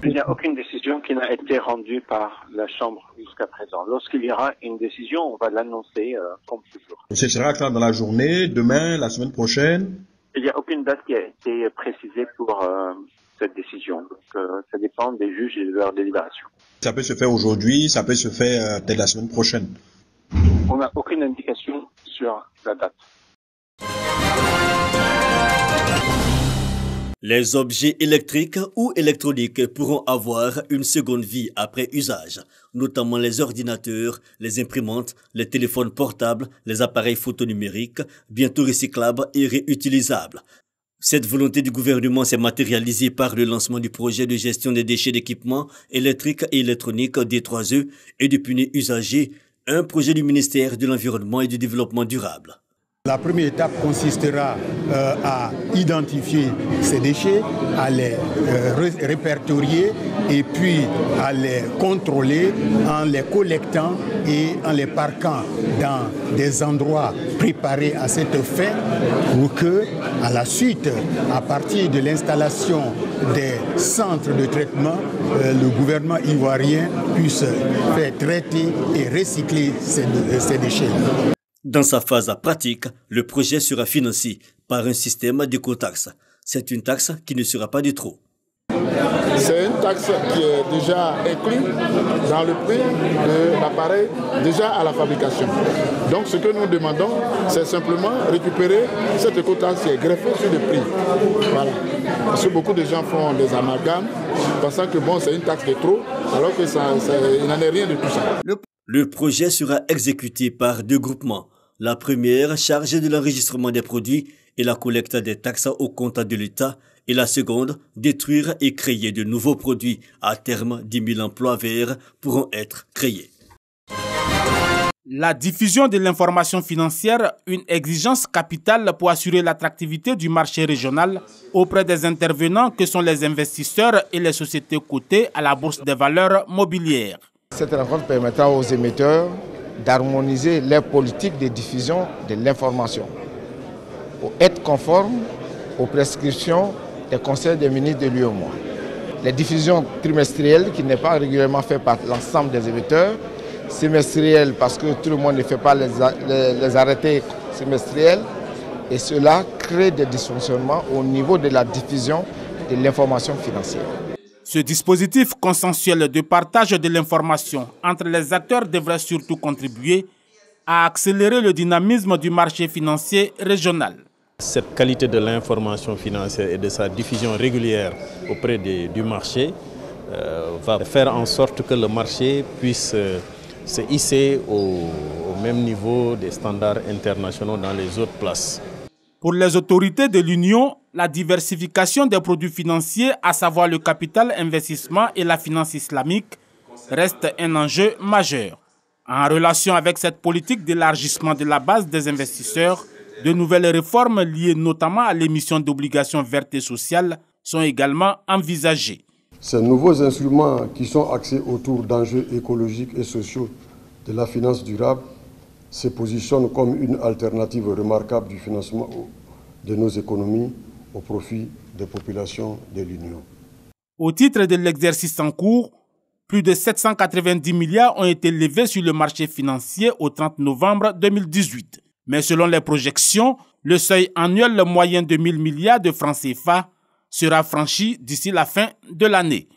Il n'y a aucune décision qui n'a été rendue par la Chambre jusqu'à présent. Lorsqu'il y aura une décision, on va l'annoncer comme toujours. Ce sera quand dans la journée, demain, la semaine prochaine? Il n'y a aucune date qui a été précisée pour cette décision. Donc, ça dépend des juges et de leur délibération. Ça peut se faire aujourd'hui, ça peut se faire peut-être la semaine prochaine. On n'a aucune indication sur la date. Les objets électriques ou électroniques pourront avoir une seconde vie après usage, notamment les ordinateurs, les imprimantes, les téléphones portables, les appareils photonumériques, bientôt recyclables et réutilisables. Cette volonté du gouvernement s'est matérialisée par le lancement du projet de gestion des déchets d'équipements électriques et électroniques D3E et de punais usagés, un projet du ministère de l'Environnement et du Développement durable. La première étape consistera à identifier ces déchets, à les répertorier et puis à les contrôler en les collectant et en les parquant dans des endroits préparés à cette fin pour que, à la suite, à partir de l'installation des centres de traitement, le gouvernement ivoirien puisse faire traiter et recycler ces déchets. Dans sa phase pratique, le projet sera financé par un système d'écotaxe. C'est une taxe qui ne sera pas de trop. C'est une taxe qui est déjà inclue dans le prix de l'appareil, déjà à la fabrication. Donc ce que nous demandons, c'est simplement récupérer cette écotaxe qui est greffée sur le prix. Voilà. Parce que beaucoup de gens font des amalgames, pensant que bon, c'est une taxe de trop, alors que il n'en est rien de tout ça. Le projet sera exécuté par deux groupements. La première chargée de l'enregistrement des produits et la collecte des taxes au compte de l'État et la seconde détruire et créer de nouveaux produits. À terme, 10 000 emplois verts pourront être créés. La diffusion de l'information financière, une exigence capitale pour assurer l'attractivité du marché régional auprès des intervenants que sont les investisseurs et les sociétés cotées à la Bourse des valeurs mobilières. Cette rencontre permettra aux émetteurs d'harmoniser les politiques de diffusion de l'information pour être conformes aux prescriptions des conseils des ministres de l'UEMOA. Les diffusions trimestrielles, qui n'est pas régulièrement faite par l'ensemble des émetteurs, semestrielles parce que tout le monde ne fait pas les arrêtés semestriels, et cela crée des dysfonctionnements au niveau de la diffusion de l'information financière. Ce dispositif consensuel de partage de l'information entre les acteurs devrait surtout contribuer à accélérer le dynamisme du marché financier régional. Cette qualité de l'information financière et de sa diffusion régulière auprès du marché va faire en sorte que le marché puisse se hisser au même niveau des standards internationaux dans les autres places. Pour les autorités de l'Union, la diversification des produits financiers, à savoir le capital investissement et la finance islamique, reste un enjeu majeur. En relation avec cette politique d'élargissement de la base des investisseurs, de nouvelles réformes liées notamment à l'émission d'obligations vertes et sociales sont également envisagées. Ces nouveaux instruments qui sont axés autour d'enjeux écologiques et sociaux de la finance durable se positionnent comme une alternative remarquable du financement de nos économies au profit des populations de l'Union. Au titre de l'exercice en cours, plus de 790 milliards ont été levés sur le marché financier au 30 novembre 2018. Mais selon les projections, le seuil annuel moyen de 1 000 milliards de francs CFA sera franchi d'ici la fin de l'année.